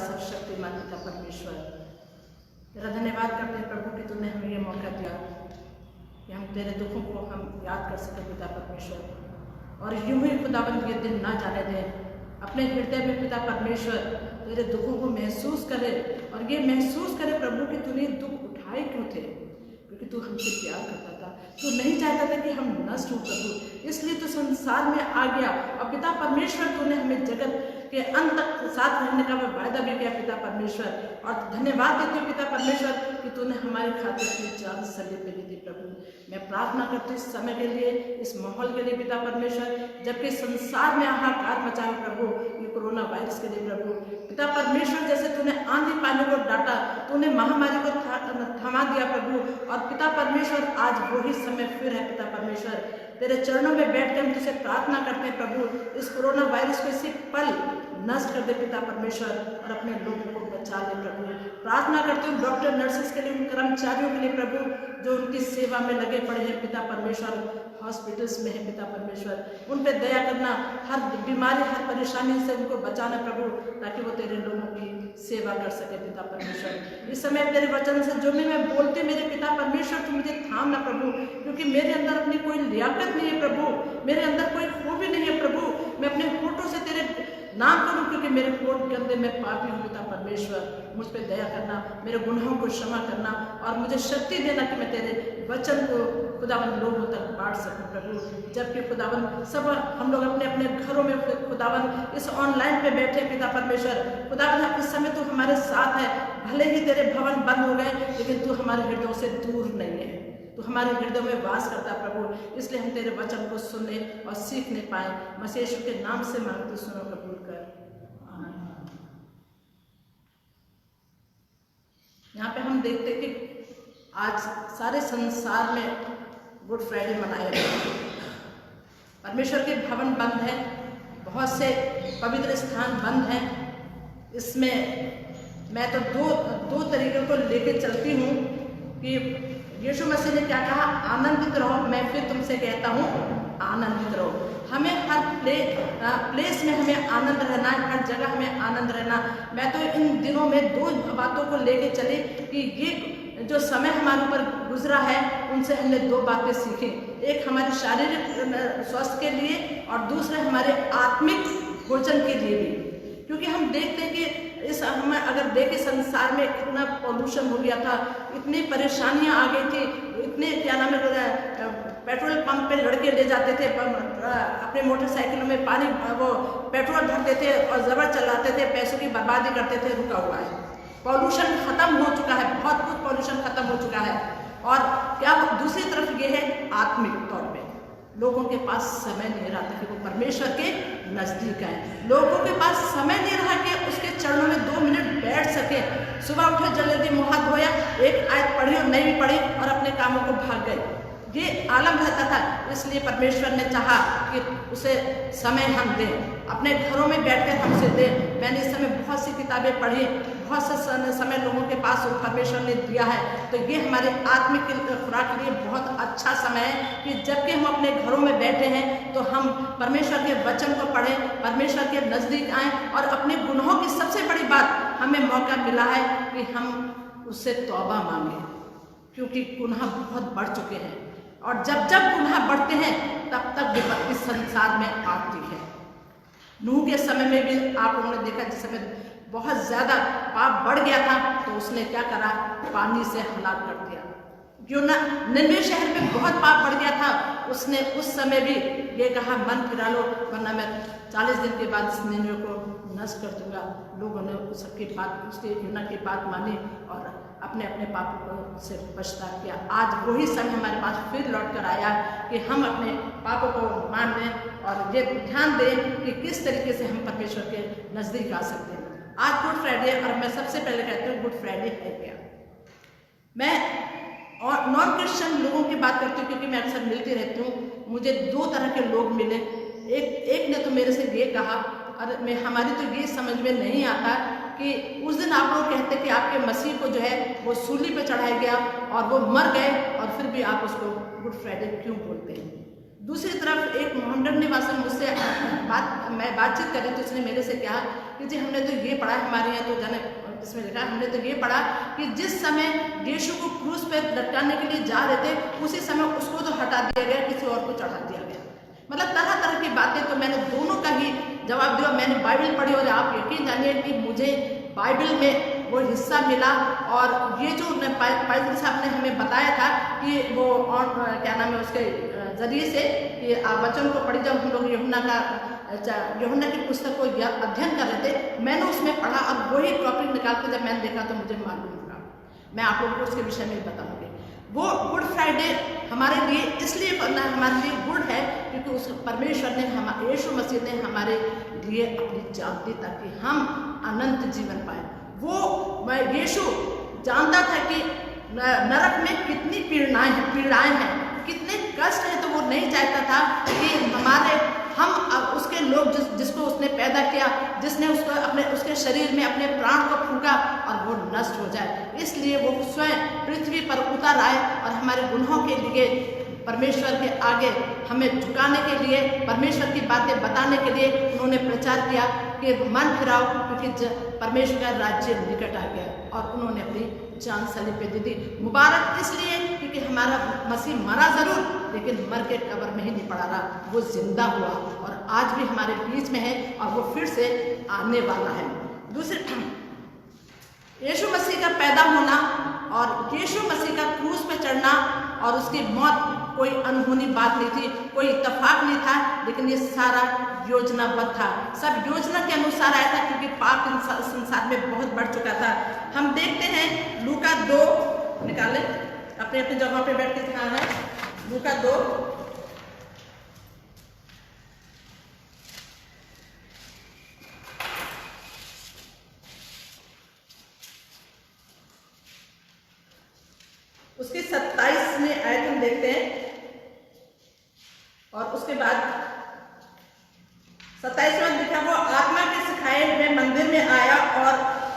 सर्वशक्तिमान पिता परमेश्वर, तेरा धन्यवाद करते हैं प्रभु कि तूने हमें ये मौका दिया कि हम तेरे दुखों को हम याद कर सकें पिता परमेश्वर, और यूं ही खुदाबंद ये दिन ना जाने दें। अपने हृदय में पिता परमेश्वर तेरे दुखों को महसूस करे, और ये महसूस करे प्रभु कि तूने दुख उठाए क्यों थे, क्योंकि तू हमसे प्यार करता था, तू नहीं चाहता था कि हम नष्ट हो प्रभु, इसलिए तू संसार में आ गया। और पिता परमेश्वर तूने हमें जगत के अंत तक साथ रहने का वायदा भी किया पिता परमेश्वर, और धन्यवाद देती हूँ पिता परमेश्वर कि तूने हमारे खातिर अपनी जान सलीब पे दी थी प्रभु। मैं प्रार्थना करती हूँ इस समय के लिए, इस माहौल के लिए पिता परमेश्वर, जबकि संसार में हाहाकार मचा है प्रभु ये कोरोना वायरस के लिए प्रभु। पिता परमेश्वर जैसे तूने आंधी पानी को डांटा, तूने महामारी को थमा दिया प्रभु, और पिता परमेश्वर आज वही समय फिर है पिता परमेश्वर, तेरे चरणों में बैठ कर हम तुझसे प्रार्थना करते हैं प्रभु, इस कोरोना वायरस को इसी पल नष्ट कर दे पिता परमेश्वर, और अपने लोगों को बचा ले प्रभु। प्रार्थना करते हूँ डॉक्टर नर्सेस के लिए, उन कर्मचारियों के लिए प्रभु जो उनकी सेवा में लगे पड़े हैं पिता परमेश्वर, हॉस्पिटल्स में है पिता परमेश्वर, उन पे दया करना, हर बीमारी हर परेशानी से उनको बचाना प्रभु, ताकि वो तेरे लोगों की सेवा कर सके पिता परमेश्वर। इस समय तेरे वचन से जो भी मैं बोलती मेरे पिता परमेश्वर तू मुझे थामना प्रभु, क्योंकि मेरे अंदर अपनी कोई लियाकत नहीं है प्रभु, मेरे अंदर कोई खूबी नहीं है प्रभु, मैं अपने होठों से तेरे नाम करूं, क्योंकि मेरे होठ के अंदर मैं पापी हूँ पिता परमेश्वर। मुझ पे दया करना, मेरे गुनाहों को क्षमा करना, और मुझे शक्ति देना कि मैं तेरे वचन को खुदावन लोगों तक बांट सकूं प्रभु। जबकि खुदावन सब हम लोग अपने अपने घरों में खुदावन इस ऑनलाइन पे बैठे पिता परमेश्वर, खुदावन इस समय तू हमारे साथ है, भले ही तेरे भवन बंद हो गए लेकिन तू हमारे हृदयों से दूर नहीं है, तू हमारे हृदय में वास करता प्रभु, इसलिए हम तेरे वचन को सुनने और सीखने पाए। मसीह यीशु के नाम से मांगते सुनो कबूल कर, आमीन। यहाँ पे हम देखते कि आज सारे संसार में गुड फ्राइडे मनाया गया, परमेश्वर के भवन बंद है, बहुत से पवित्र स्थान बंद हैं। इसमें मैं तो दो तरीकों को लेके चलती हूँ कि यीशु मसीह ने क्या कहा, आनंदित रहो, मैं फिर तुमसे कहता हूँ आनंदित रहो। हमें हर प्लेस में हमें आनंद रहना है, हर जगह हमें आनंद रहना। मैं तो इन दिनों में दो बातों को लेके चली कि ये जो समय हमारे ऊपर गुजरा है उनसे हमने दो बातें सीखी, एक हमारे शारीरिक स्वास्थ्य के लिए और दूसरे हमारे आत्मिक भोजन के लिए भी, क्योंकि हम देखते हैं कि इस हम अगर देखें संसार में इतना पॉल्यूशन हो गया था, इतनी परेशानियां आ गई थी, इतने क्या नाम है पेट्रोल पंप पे लड़के ले जाते थे अपने मोटरसाइकिलों में पानी वो पेट्रोल भरते थे और जबर चलाते थे, पैसों की बर्बादी करते थे। रुका हुआ है, पॉल्यूशन खत्म हो चुका है, बहुत कुछ पॉल्यूशन खत्म हो चुका है। और क्या दूसरी तरफ ये है आत्मिक तौर पे लोगों के पास समय नहीं रहा था कि वो परमेश्वर के नजदीक आए, लोगों के पास समय नहीं रहा कि उसके चरणों में 2 मिनट बैठ सके। सुबह उठे जल्दी मुँह हाथ धोया, एक आयत पढ़ी और नहीं भी पढ़ी और अपने कामों को भाग गए, ये आलम रहता था। इसलिए परमेश्वर ने चाहा कि उसे समय हम दें, अपने घरों में बैठकर हम उसे दें। मैंने इस समय बहुत सी किताबें पढ़ी, बहुत सा समय लोगों के पास परमेश्वर ने दिया है, तो ये हमारे आत्मिक खुराक के लिए बहुत अच्छा समय है कि जबकि हम अपने घरों में बैठे हैं तो हम परमेश्वर के वचन को पढ़ें, परमेश्वर के नज़दीक आएँ, और अपने गुनाहों की सबसे बड़ी बात हमें मौका मिला है कि हम उससे तौबा मांगें, क्योंकि गुनाह बहुत बढ़ चुके हैं, और जब जब गुनाह बढ़ते हैं तब तक विपत्ति संसार में आती है। नूह के समय में भी आप लोगों ने देखा, जिस समय बहुत ज़्यादा पाप बढ़ गया था तो उसने क्या करा, पानी से हलाक कर दिया। क्यों ना, निनवे शहर में बहुत पाप बढ़ गया था, उसने उस समय भी ये कहा मन फिरा लो वरना मैं 40 दिन के बाद इस निनवे को नष्ट कर दूंगा। लोगों ने उसकी बात, उसके यूना की बात मानी और अपने अपने पापों को से पछतावा किया। आज वही समय हमारे पास फिर लौट कर आया कि हम अपने पापों को मान लें और ये ध्यान दें कि किस तरीके से हम परमेश्वर के नज़दीक आ सकते हैं। आज गुड फ्राइडे, और मैं सबसे पहले कहती हूँ गुड फ्राइडे है क्या। मैं और नॉन क्रिश्चियन लोगों की बात करती हूँ क्योंकि मैं अक्सर मिलती रहती हूँ। मुझे 2 तरह के लोग मिले, एक ने तो मेरे से ये कहा, और हमारी तो ये समझ में नहीं आता कि उस दिन आप लोग कहते कि आपके मसीह को जो है वो सूली पे चढ़ाया गया और वो मर गए, और फिर भी आप उसको गुड फ्राइडे क्यों बोलते हैं। दूसरी तरफ एक मोहम्मदन निवासी मुझसे मैं बातचीत कर रही थी, उसने मेरे से कहा कि जी हमने तो ये पढ़ा, हमारे यहाँ तो जाने इसमें लिखा, हमने तो ये पढ़ा कि जिस समय यीशु को क्रूस पे लटकाने के लिए जा रहे थे उसी समय उसको तो हटा दिया गया, किसी और को चढ़ा दिया गया। मतलब तरह तरह की बातें। तो मैंने दोनों का ही जवाब दिया। मैंने बाइबल पढ़ी और आप यकीन जानिए कि मुझे बाइबल में वो हिस्सा मिला। और ये जो पाइजर साहब ने हमें बताया था कि वो और क्या नाम है उसके जरिए से कि आप वचन को पढ़ी, जब हम लोग यूहन्ना की पुस्तक को अध्ययन कर रहे थे, मैंने उसमें पढ़ा और वही टॉपिक निकाल के जब मैंने देखा तो मुझे मालूम हुआ। मैं आप लोगों को उसके विषय में बताऊंगी। वो गुड फ्राइडे हमारे लिए इसलिए हमारे लिए गुड है क्योंकि उस परमेश्वर ने यीशु मसीह ने हमारे लिए अपनी जान दी ताकि हम अनंत जीवन पाए। वो यीशु जानता था कि नरक में कितनी पीड़ाएं हैं, कितने कष्ट हैं, तो वो नहीं चाहता था कि हम उसके लोग जिसको उसने पैदा किया, जिसने उसके शरीर में अपने प्राण को फूंका और वो नष्ट हो जाए। इसलिए वो स्वयं पृथ्वी पर उतर आए और हमारे गुनाहों के लिए परमेश्वर के आगे हमें झुकाने के लिए, परमेश्वर की बातें बताने के लिए उन्होंने प्रचार किया कि मन फिराओ क्योंकि परमेश्वर का राज्य निकट आ गया। और उन्होंने अपनी जान सलीब पे दे दी। मुबारक इसलिए क्योंकि हमारा मसीह मरा जरूर लेकिन मर के कब्र में ही नहीं पड़ा रहा, वो जिंदा हुआ और आज भी हमारे बीच में है और वो फिर से आने वाला है। दूसरे, यीशु मसीह का पैदा होना और यीशु मसीह का क्रूस पे चढ़ना और उसकी मौत कोई अनहोनी बात नहीं थी, कोई इत्तेफाक नहीं था, लेकिन ये सारा योजनाबद्ध था। सब योजना के अनुसार आया था क्योंकि पाप संसार में बहुत बढ़ चुका था। हम देखते हैं लूका 2 निकाले, अपने अपने जगह पे बैठ के दिखाना है। लूका 2 उसकी 27वें आयत हम देखते हैं और उसके बाद 27वां लिखा, वो आत्मा के सिखाए हुए मंदिर में आया और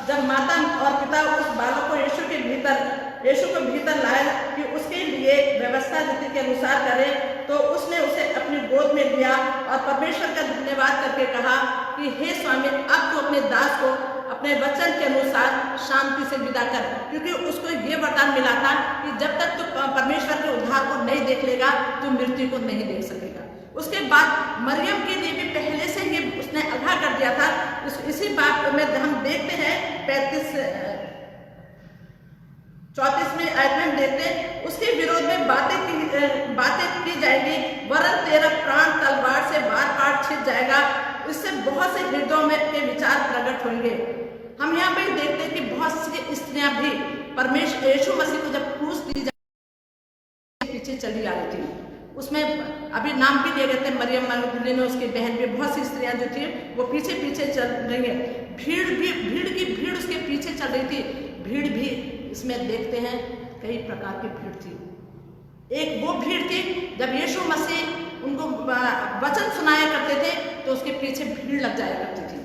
जब माता और पिता उस बालक को यीशु को भीतर लाए कि उसके लिए व्यवस्था रीति के अनुसार करे, तो उसने उसे अपनी गोद में लिया और परमेश्वर का धन्यवाद करके कहा कि हे स्वामी, अब तो अपने दास को अपने वचन के अनुसार शांति से विदा कर। क्योंकि उसको ये वरदान मिला था कि जब तक तो परमेश्वर के उद्धार को नहीं देख लेगा तो मृत्यु को नहीं देख सकेगा। उसके बाद मरियम के लिए भी पहले से ही उसने आगाह कर दिया था। इसी बात में हम देखते हैं 34वें आयत में हम देखते हैं, उसके विरोध में बातें की जाएगी, वरन तेरा प्राण तलवार से बार बार छिद जाएगा, इससे बहुत से हृदयों में के विचार प्रकट होंगे। हम यहाँ पे देखते हैं कि बहुत सी स्त्रियां भी परमेश्वर यीशु मसीह को जब क्रूस दी जाती पीछे चली आ रही थी। उसमें अभी नाम भी दिए गए थे, मरियम मगदलीनी, उसकी बहन भी, बहुत सी स्त्रियां जो थी वो पीछे पीछे चल रही है। भीड़ उसके पीछे चल रही थी। भीड़ भी इसमें देखते हैं कई प्रकार की भीड़ थी। एक वो भीड़ थी जब यीशु मसीह उनको वचन सुनाया करते थे तो उसके पीछे भीड़ लग जाया करती थी।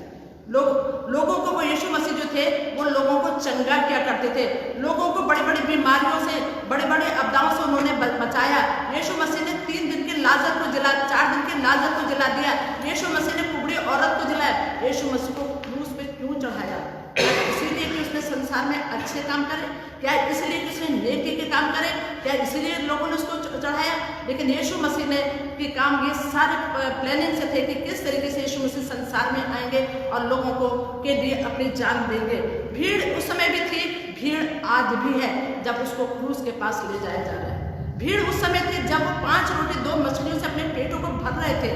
लोगों को वो यीशु मसीह जो थे वो लोगों को चंगा किया करते थे, लोगों को बड़ी बड़ी बीमारियों से, बड़े बड़े आपदाओं से उन्होंने बचाया। यीशु मसीह ने 3 दिन के लाजर को जिला, 4 दिन के लाजर को जिला दिया। यीशु मसीह ने कुबड़ी औरत को जिलाया। यीशु मसीह को क्रूस पे क्यों चढ़ाया? इसीलिए कि उसने संसार में अच्छे काम करे? क्या इसलिए कि उसने नेकी के काम करे? क्या इसलिए लोगों ने उसको चढ़ाया? लेकिन यीशु मसीह ने के काम ये सारे प्लानिंग से थे कि किस तरीके से यीशु मसीह संसार में आएंगे और लोगों को के लिए अपनी जान देंगे। भीड़ उस समय भी थी, भीड़ आज भी है जब उसको क्रूस के पास ले जाया जा रहा है। भीड़ उस समय थी जब वो 5 रोटी 2 मछलियों से अपने पेटों को भर रहे थे।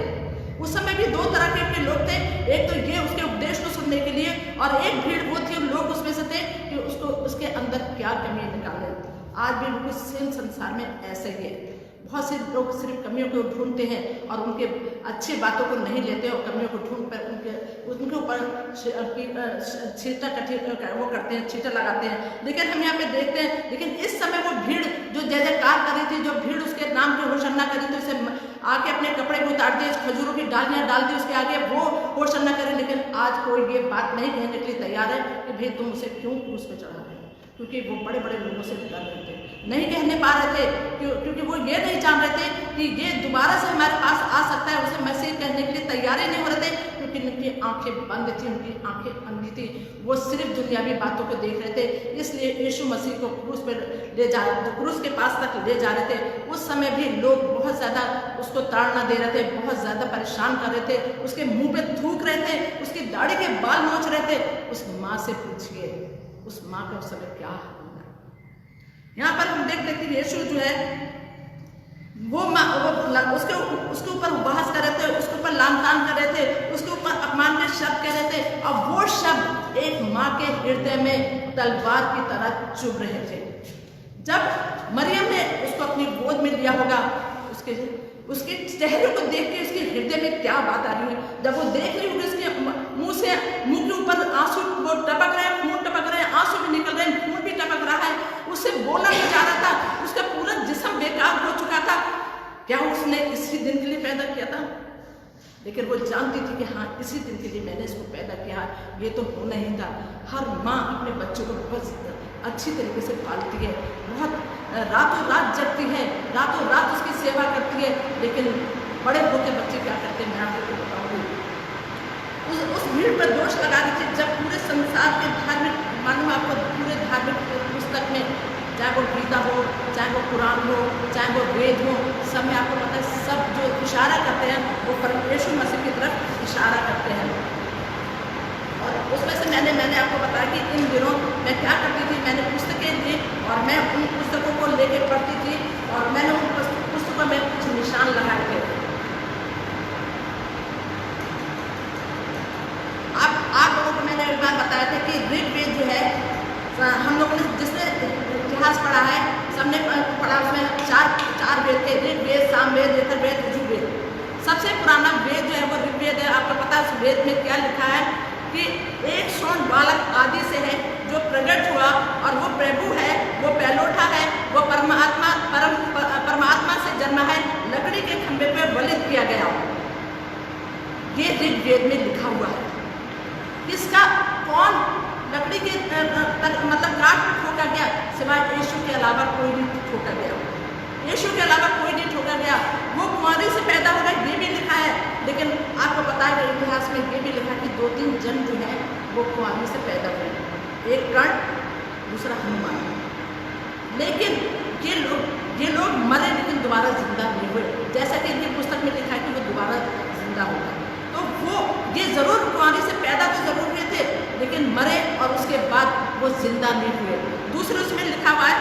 उस समय भी 2 तरह के लोग थे, एक तो ये उसके उपदेश को सुनने के लिए और एक भीड़ वो थी, लोग उसमें से थे कि उसको उसके अंदर क्या कमी निकाले। आज भी बिल्कुल सेम संसार में ऐसे ही है। बहुत से लोग सिर्फ कमियों को ढूंढते हैं और उनके अच्छी बातों को नहीं लेते और कमियों को ढूंढ कर उनके ऊपर वो करते हैं, छींटा लगाते हैं। लेकिन हम यहाँ पे देखते हैं, लेकिन इस समय वो भीड़ जो जय जयकार कर रही थी, जो भीड़ उसके नाम की होशन्ना करी थी, उसे आके अपने कपड़े को उतार दिए, खजूरों की डालियाँ डाल दी उसके आगे, वो होशन्ना करे। लेकिन आज कोई ये बात नहीं कहने के लिए तैयार है कि भाई तुम उसे क्यों क्रूस पे चढ़ा रहे हो, क्योंकि वो बड़े बड़े लोगों से डर रहे थे, नहीं कहने पा रहे थे, क्योंकि वो ये नहीं जान रहे थे कि ये दोबारा से हमारे पास आ सकता है। उसे मैसेज कहने के लिए तैयार ही नहीं हो रहे थे, लेकिन उनकी आंखें बंद थी, उनकी आंखें अंधी थी, वो सिर्फ दुनियावी बातों को देख रहे थे। इसलिए यीशु मसीह को क्रूस पर क्रूस के पास तक ले जा रहे थे। उस समय भी लोग बहुत ज़्यादा उसको ताड़ना दे रहे थे, बहुत ज़्यादा परेशान कर रहे थे, उसके मुंह पे थूक रहे थे, उसकी दाढ़ी के बाल नोच रहे थे। उस माँ से पूछिए, उस माँ का उस समय क्या हाल है। यहाँ पर हम देखते कि यीशु जो है वो उसके ऊपर बहस कर रहे थे, उसके ऊपर लानतान कर रहे थे, उसके ऊपर अपमान के शब्द कह रहे थे, और वो शब्द एक माँ के हृदय में तलवार की तरह चुभ रहे थे। जब मरियम ने उसको अपनी गोद में लिया होगा, उसके चेहरे को देख के उसके हृदय में क्या बात आ रही है। जब वो देख रही होगी उसके मुंह के ऊपर आंसू वो टपक रहे हैं, खून टपक रहे हैं, आंसू भी निकल रहे हैं, खून भी टपक रहा है, उससे बोला नहीं जा रहा था, उसका पूरा जिस्म बेकार हो चुका था। क्या उसने इसी दिन के लिए पैदा किया था? लेकिन वो जानती थी कि हाँ, इसी दिन के लिए मैंने इसको पैदा किया, ये तो होना ही था। हर माँ अपने बच्चों को बहुत अच्छी तरीके से पालती है, बहुत रातों रात जगती है, रातों रात उसकी सेवा करती है। लेकिन बड़े होकर बच्चे क्या करते हैं, मैं आपको बताऊँगी। उस भीड़ पर दोष लगा रही थी। जब पूरे संसार के धार्मिक, मालूम आपको, पूरे धार्मिक पुस्तक में, चाहे वो गीता हो, चाहे वो कुरान हो, चाहे वो वेद हो, सब में आपको पता है, सब जो इशारा करते हैं वो यीशु मसीह की तरफ इशारा करते हैं। और उसमें से मैंने आपको बताया कि इन दिनों मैं क्या करती थी, मैंने पुस्तकें ली और मैं उन पुस्तकों को लेके पढ़ती थी, और मैंने उन पुस्तकों में कुछ निशान लगाए थे। आप लोगों को मैंने एक बार बताया था कि ऋग्वेद जो है, हम लोगों ने जिसने इतिहास पढ़ा है, सबने पढ़ा, उसमें चार वेद थे, ऋग्वेद, सामवेद, यजुर्वेद, यजुर्वेद। सबसे पुराना वेद जो है वो ऋग्वेद है। आपको पता है उस वेद में क्या लिखा है कि एक सोन बालक आदि से है जो प्रकट हुआ, और वो प्रभु है, वो पैलोठा है, वो परमात्मा से जन्मा है, लकड़ी के खंभे पे बलित किया गया। ये ऋग्वेद में लिखा हुआ है। किसका, कौन लकड़ी के मतलब काट में ठोका गया? सिवाय यीशु के अलावा कोई नहीं ठोका गया। यीशु के अलावा कोई नहीं ठोका गया। वो कुंवारी से पैदा होगा, ये भी लिखा है। लेकिन आपको पता है इतिहास में ये भी लिखा कि 2-3 जन जो है वो कुंवारी से पैदा हुए, एक कर्ण, दूसरा हनुमान। लेकिन ये लोग मरे लेकिन दोबारा जिंदा नहीं हुए, जैसा कि इनकी पुस्तक में लिखा है कि वो दोबारा जिंदा होगा। तो वो ये जरूर कुंवारी से पैदा तो जरूर हुए थे, लेकिन मरे और उसके बाद वो जिंदा नहीं हुए। दूसरे उसमें लिखा हुआ है,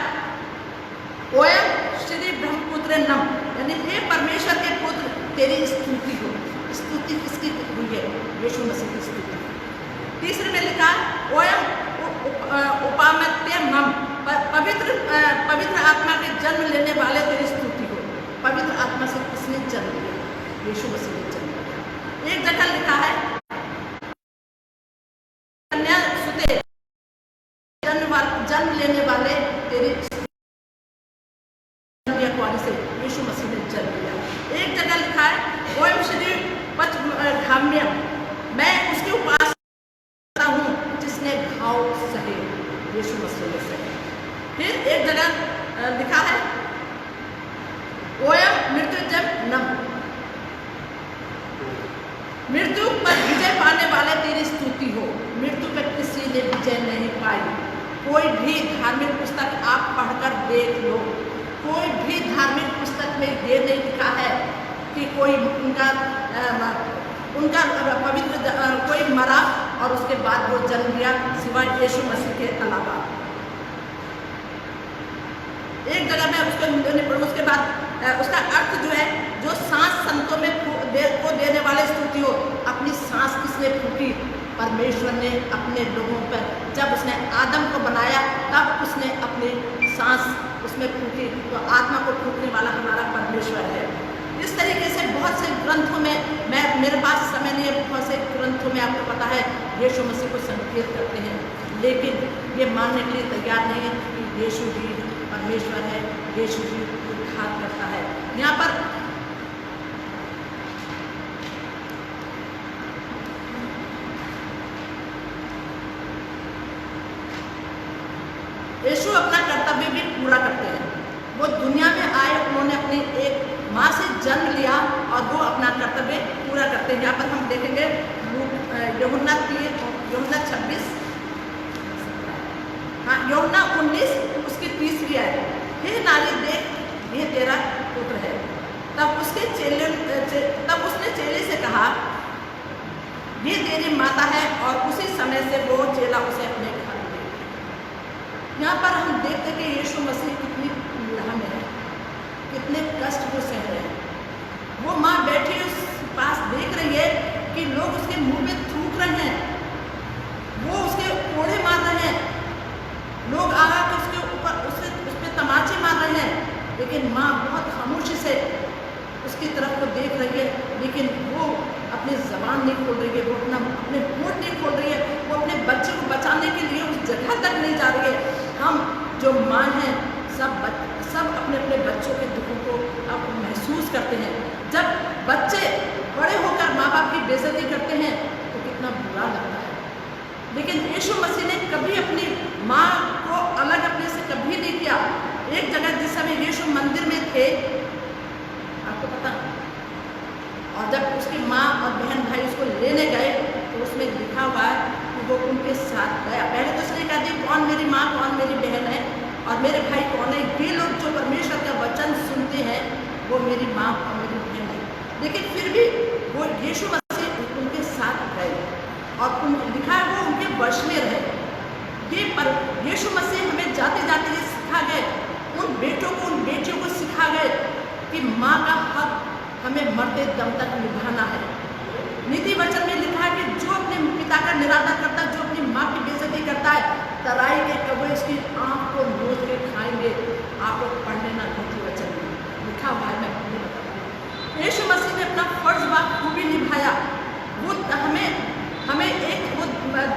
ओयम श्री ब्रह्मपुत्र नम, यानी हे परमेश्वर के पुत्र, तेरी स्तुति हो। स्तुति किसकी हुई है? यीशु मसीह की स्तुति। तीसरे में लिखा है, ओयम उपामत्य मम, पवित्र आत्मा के जन्म लेने वाले तेरी स्तुति हो। पवित्र आत्मा से किसने जन्म लिया? यीशु मसीह ने जन्म लिया। एक जगह लिखा है, कन्या सुते, जन्म लेने वाले तेरी कुंवारी से यीशु मसीह ने जन्म लिया। एक जगह लिखा है, ओम श्री पचघाम्यम, मैं उसके उपास करता हूँ जिसने घाव सहे। यीशु मसीह ने सहे। फिर एक जगह लिखा है, ओयम मृत्युंजय नम, मृत्यु पर विजय पाने वाले तेरी स्तुति हो। मृत्यु पर किसी ने विजय नहीं पाई। कोई भी धार्मिक पुस्तक आप पढ़कर देख लो, कोई भी धार्मिक पुस्तक में ये नहीं लिखा है कि कोई उनका पवित्र कोई मरा और उसके बाद वो जन्म लिया, सिवाय यीशु मसीह के अलावा। एक जगह में उसको नहीं पढ़ू, उसके बाद उसका अर्थ जो है, जो सांस संतों में को देने वाले स्तुति हो। अपनी सांस किसने फूकी? परमेश्वर ने अपने लोगों पर, जब उसने आदम को बनाया तब उसने अपनी सांस उसमें फूकी। तो आत्मा को फूकने वाला हमारा परमेश्वर है। इस तरीके से बहुत से ग्रंथों में, मेरे पास समय नहीं है, बहुत से ग्रंथों में आपको पता है यीशु मसीह को संकेत करते हैं, लेकिन ये मानने के लिए तैयार नहीं है कि यीशु जी परमेश्वर है, यीशु जी उद्धार करता है। यहाँ पर यीशु अपना कर्तव्य भी पूरा करते हैं। वो दुनिया में आए, उन्होंने अपनी एक माँ से जन्म लिया और वो अपना कर्तव्य पूरा करते हैं। यहाँ पर हम देखेंगे यूहन्ना 26, हाँ यूहन्ना 19 उसकी 30वीं आयत, हे नारी देख ये तेरा पुत्र है। तब उसने चेले से कहा ये तेरी माता है, और उसी समय से वो चेला उसे अपने घर ले गया। यहाँ पर हम देखते कि यीशु मसीह कितनी पीड़ा में है, कितने कष्ट को सह रहे हैं। वो माँ बैठी उस पास देख रही है कि लोग उसके मुंह में थूक रहे हैं, वो उसके कोड़े मार रहे हैं, लोग आकर उसके ऊपर उस पर तमाचे मार रहे हैं, लेकिन माँ बहुत खामोशी से उसकी तरफ को देख रही है, लेकिन वो अपनी ज़बान नहीं खोल रही है, वो अपने होंठ नहीं खोल रही है, वो अपने बच्चे को बचाने के लिए उस जगह तक नहीं जा रही है। हम जो माँ हैं सब अपने अपने बच्चों के दुखों को अब महसूस करते हैं। जब बच्चे बड़े होकर माँ बाप की बेइज्जती करते हैं तो कितना बुरा लगता है, लेकिन यीशु मसीह ने कभी अपनी माँ को अलग अपने से कभी नहीं किया। एक जगह जिस समय यीशु मंदिर में थे, आपको पता, और जब उसकी माँ और बहन भाई उसको लेने गए तो उसमें लिखा हुआ है कि वो उनके साथ गया। पहले तो उसने कहा दिया कौन मेरी माँ कौन मेरी बहन है और मेरे भाई कौन है, ये लोग जो परमेश्वर का वचन सुनते हैं वो मेरी माँ और मेरी बहन है। लेकिन फिर भी वो यीशु मसीह उनके साथ गए और लिखा है वो उनके वश में रहे। ये पर यीशु मसीह हमें जाते जाते ये सिखा गए, उन बेटों को उन बेटियों को सिखा गए कि माँ का हक हमें मरते दम तक निभाना है। नीति वचन में लिखा है कि जो अपने पिता का निरादर करता है, जो अपनी माँ की बेइज्जती करता है, तराई के कौवे इसकी आँख को नोच के खाएंगे। आप लोग पढ़ लेना, नीति वचन में लिखा हुआ है, मैं आपको बताऊँ। यीशु मसीह ने अपना फर्ज बखूबी निभाया। वो हमें एक वो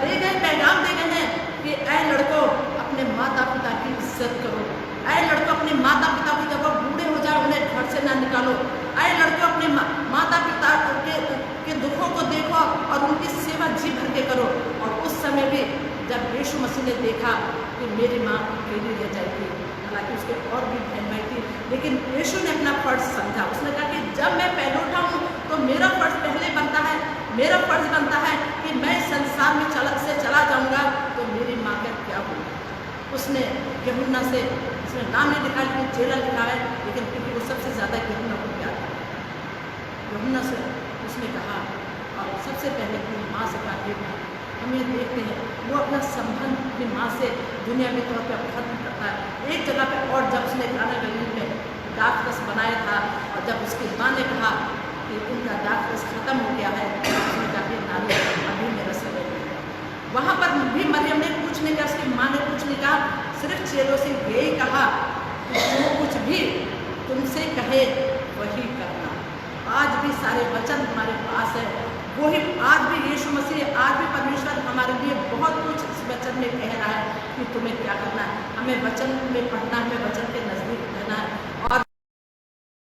दे गए पैगाम दे गए हैं कि ऐ लड़कों अपने माता पिता की इज्जत करो, ऐ लड़कों अपने माता पिता को जब वो बूढ़े हो जाए उन्हें घर से ना निकालो, ऐ लड़कों अपने माता पिता के दुखों को देखो और उनकी सेवा जी भर के करो। और उस समय भी जब यीशु मसीह ने देखा कि मेरी माँ अकेली रह जाएगी, हालांकि उसके और भी बहन भाई थी, लेकिन यीशु ने अपना फर्ज समझा। उसने कहा कि जब मैं पहले उठाऊँ तो मेरा फर्ज पहले बनता है, मेरा फर्ज बनता है कि मैं संसार में चला जाऊँगा तो मेरी माँ का क्या होगा। उसने यूहन्ना से, उसने नाम नहीं लिखा लेकिन चेला लिखा है, लेकिन क्योंकि वो सबसे ज़्यादा यूहन्ना को प्यार था, यूहन्ना से उसने कहा और सबसे पहले अपनी माँ से कहा। हम ये देखते हैं वो अपना संबंध अपनी माँ से दुनियावी तौर पर खत्म करता है। एक जगह पे और जब उसने काना गलील में दाख रस बनाया था और जब उसकी माँ ने कहा कि उनका दाख रस खत्म हो गया है, उसने कहा कि नारी अभी मेरा समय नहीं है। वहाँ पर भी मरियम ने कुछ नहीं कहा, उसकी माँ ने कुछ नहीं कहा, सिर्फ चेलों से यही कहा कि जो कुछ भी तुमसे कहे वही करना। आज भी सारे वचन हमारे पास है, वही आज भी यीशु मसीह, आज भी परमेश्वर हमारे लिए बहुत कुछ इस वचन में कह रहा है कि तुम्हें क्या करना है। हमें वचन में पढ़ना, हमें वचन के नज़दीक रहना है। और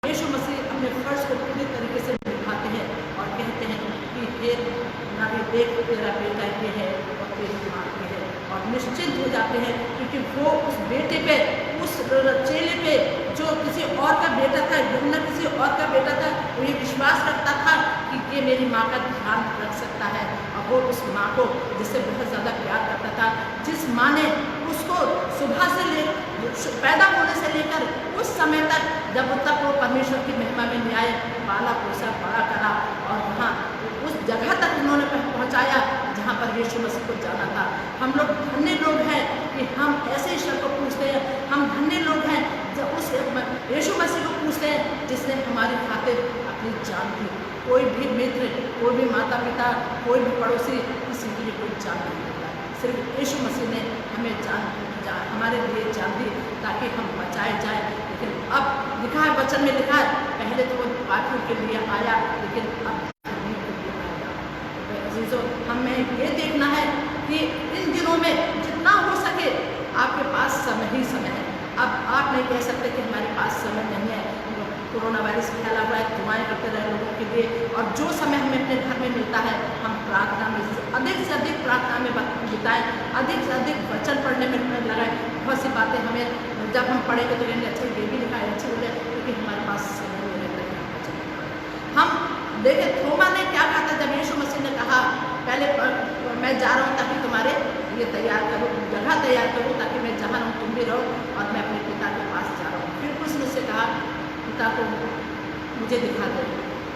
यीशु मसीह अपने फर्ज को पूरी तरीके से निभाते हैं और कहते हैं कि हे नारी देख तेरा बेटा ये है और तेरी माँ ये है, और निश्चिंत हो जाते हैं क्योंकि वो उस बेटे पे, उस चेले पे जो किसी और का बेटा था, यूहन्ना किसी और का बेटा था, वो ये विश्वास रखता था कि ये मेरी माँ का ध्यान रख सकता है। और वो उस माँ को जिससे बहुत ज़्यादा प्यार करता था, जिस माँ ने उसको सुबह से पैदा होने से लेकर उस समय तक जब वो परमेश्वर की महिमा में न्याय पाला पोसा बड़ा करा और वहाँ उस जगह तक उन्होंने पहुँचाया जहाँ पर यीशु मसीह को जाना था। हम लोग धन्य लोग हैं कि हम ऐसे ईश्वर को पूछते हैं। हम धन्य लोग हैं जब उस यीशु मसीह को पूछते हैं जिसने हमारी खातिर अपनी जान दी। कोई भी मित्र, कोई भी माता पिता, कोई भी पड़ोसी किसी के लिए कोई जान नहीं देता, सिर्फ यीशु मसीह ने हमें हमारे लिए जान दी ताकि हम बचाए जाए। लेकिन अब लिखा है, वचन में लिखा है, पहले तो वो पापियों के लिए आया, लेकिन अब धर्मियों के लिए आएगा। तो अजीजों, हमें ये देखना है कि इन दिनों में जितना हो सके आपके पास समय ही समय है। अब आप नहीं कह सकते कि हमारे पास समय नहीं है। कोरोना वायरस फैला हुआ है, दुआएं करते रहे लोगों के लिए, और जो समय हमें अपने घर में मिलता है हम प्रार्थना में अधिक से अधिक प्रार्थना में बिताएं, अधिक से अधिक वचन पढ़ने में लगाएं। बहुत सी बातें हमें जब हम पढ़ेंगे तो कहेंगे अच्छा ये भी लिखा है, अच्छी हो जाए, क्योंकि हमारे पास समय नहीं रहता है। हम देखिए थोमा ने क्या कहा था जब यीशु मसीह ने कहा पहले मैं जा रहा हूँ ताकि तुम्हारे ये तैयार करूँ, जगह तैयार करूँ ताकि मैं जहाँ रहूँ तुम भी रहो और मैं अपने पिता के पास जा रहा हूँ। फिर उसने से कहा पिता को मुझे दिखा दो।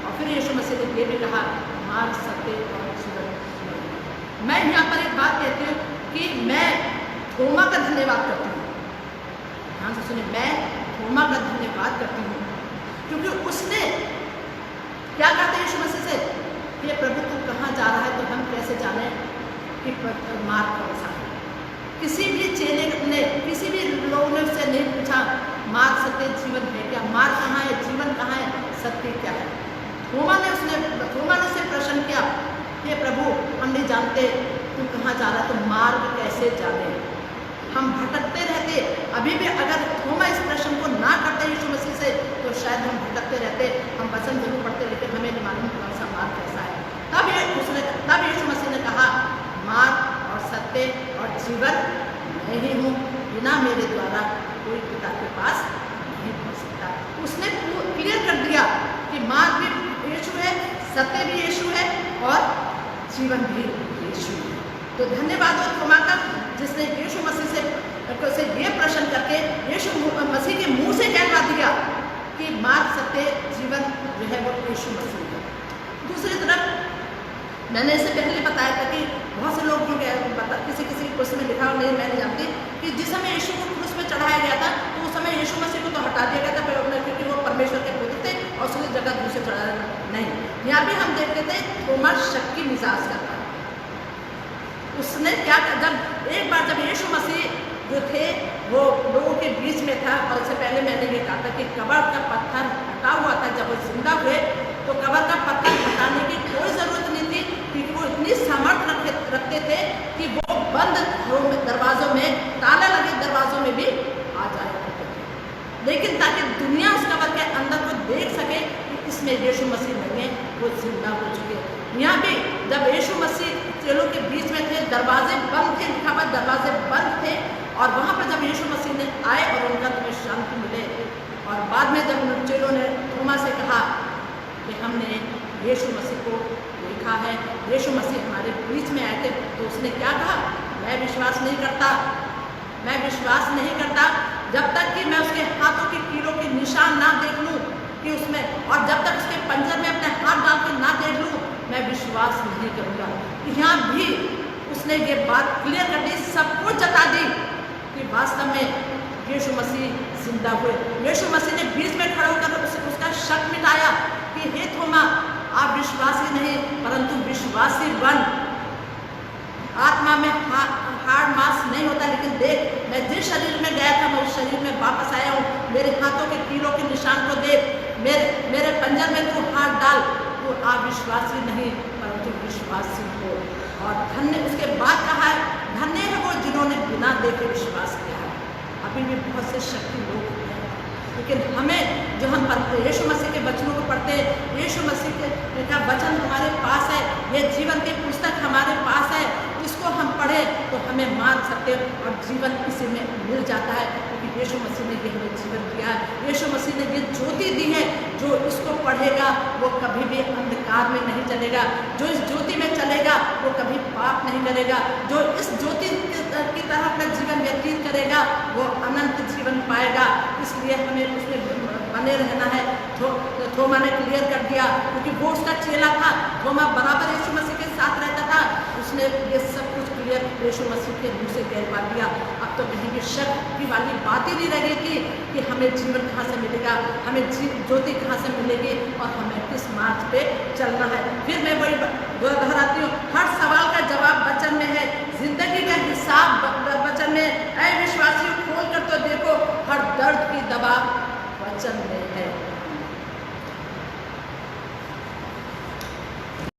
और फिर यीशु मसीह ने ये भी कहा मार्ग, सत्य और जीवन। मैं यहाँ पर एक बात कहती हूँ कि मैं थोमा का धन्यवाद करती हूँ। ध्यान से सुनिए, मैं थोमा का धन्यवाद करती हूँ क्योंकि उसने क्या कहा था यीशु मसीह से कि प्रभु तू कहाँ जा रहा है, तो हम कैसे जाने कि मार्ग कौन सा है। किसी भी चेले ने, किसी भी लोगों ने उससे नहीं पूछा मार्ग, सत्य, जीवन है क्या, मार्ग कहाँ है, जीवन कहाँ है, सत्य क्या है। थोमा ने उससे प्रश्न किया कि प्रभु हम नहीं जानते तू कहाँ जा रहा है, तो मार्ग कैसे जाने। हम भटकते रहते। अभी भी अगर थोमा इस प्रश्न को ना करते यीशु मसीह से तो शायद हम भटकते रहते। हम वचन जरूर पढ़ते लेकिन हमें नहीं मालूम कौन सा मार्ग कैसा है। तब यीशु मसीह ने कहा मार्ग और सत्य और जीवन मैं ही हूँ, बिना मेरे द्वारा कोई पिता के पास नहीं पहुँच सकता। उसने क्लियर कर दिया कि मार्ग भी यीशु है, सत्य भी यीशु है और जीवन भी यीशु है। तो धन्यवाद हो थोमा का जिसने यीशु मसीह से ये प्रश्न करके यीशु मसीह के मुंह से कहवा दिया कि मार्ग, सत्य, जीवन जो है वो यीशु मसीह है। दूसरी तरफ मैंने इससे पहले बताया था कि बहुत से लोग किसी पुस्तक में लिखा और नहीं, मैं नहीं जानती कि जिस समय यीशु को क्रूस पे चढ़ाया गया था तो उस समय यीशु मसीह को तो हटा दिया गया था क्योंकि वो परमेश्वर के पुत्र थे और उसकी जगह दूसरे चढ़ाया नहीं। यहाँ भी हम देखते थे थोमा शक की मिजाज का था। उसने क्या, जब यीशु मसीह जो थे वो लोगों के बीच में था और इससे पहले मैंने ये कहा था कि कब्र का पत्थर हटा हुआ था। जब वो जिंदा हुए तो कब्र का पत्थर हटाने की कोई ज़रूरत नहीं थी क्योंकि वो इतनी सामर्थ्य रखते थे कि वो बंद दरवाज़ों में, ताला लगे दरवाज़ों में भी आ जाया करते थे। लेकिन ताकि दुनिया उस कब्र के अंदर को देख सके कि इसमें यीशु मसीह नहीं है, वो जिंदा हो चुके। यहाँ भी जब यीशु मसीह चेलों के बीच में थे, दरवाजे बंद थे, लिखा हुआ दरवाजे बंद थे और वहाँ पर जब यीशु मसीह ने आए और उनका तुम्हें शांति मिले। और बाद में जब उन चेलों ने थोमा से कहा कि हमने यीशु मसीह को देखा है, यीशु मसीह हमारे बीच में आए थे, तो उसने क्या कहा, मैं विश्वास नहीं करता जब तक कि मैं उसके हाथों की कीड़ों के निशान ना देख लूँ कि उसमें, और जब तक उसके पंजर में अपने हाथ डाल के ना देख लूँ मैं विश्वास नहीं करूँगा। यहाँ भी उसने ये बात क्लियर कर दी, सबको जता दी कि वास्तव में यीशु मसीह जिंदा हुए। यीशु मसीह ने बीच में खड़ा होकर उसका शक मिटाया कि हे थोमा, आप विश्वासी नहीं परंतु विश्वासी बन। आत्मा में हाड़ मांस नहीं होता, लेकिन देख मैं जिस शरीर में गया था मैं उस शरीर में वापस आया हूँ। मेरे हाथों के कीड़ों के निशान को देख, मेरे पंजर में तू हाथ डाल। तो आप विश्वासी नहीं परंतु विश्वासी हो। और धन्य, उसके बाद कहा है धन्य है वो जिन्होंने बिना देखे विश्वास किया है। अभी भी बहुत से शक्ति लोग हैं, लेकिन हमें जो हम यीशु मसीह के वचनों को पढ़ते हैं, यीशु मसीह का वचन हमारे पास है, ये जीवन की पुस्तक हमारे पास है, इसको हम पढ़ें तो हमें मार्ग, सत्य और जीवन इसी में मिल जाता है क्योंकि यीशु मसीह ने ये हमें जीवन दिया है। यीशु मसीह ने ये ज्योति दी है, जो इसको पढ़ेगा वो कभी भी अंधकार में नहीं चलेगा, जो इस ज्योति में चलेगा वो कभी पाप नहीं करेगा, जो इस ज्योति की तरह अपना जीवन व्यतीत करेगा वो अनंत जीवन पाएगा। इसलिए हमें उसमें बने रहना है। थोमा ने क्लियर कर दिया क्योंकि वो उसका चेला था, थोमा बराबर यीशु मसीह के साथ रहता था, उसने ये सब कुछ क्लियर यीशु मसीह के मुँह से कहलवा दिया। अब तो कहीं भी शक की वाली बात ही नहीं रहेगी कि हमें जीवन कहाँ से मिलेगा, हमें ज्योति कहाँ से मिलेगी और हमें किस मार्ग पे चलना है। फिर मैं वही दोहराती हूँ, हर सवाल का जवाब वचन में है, जिंदगी का हिसाब वचन में। ऐ विश्वासियों खोल कर तो देखो, हर दर्द की दवा वचन में है।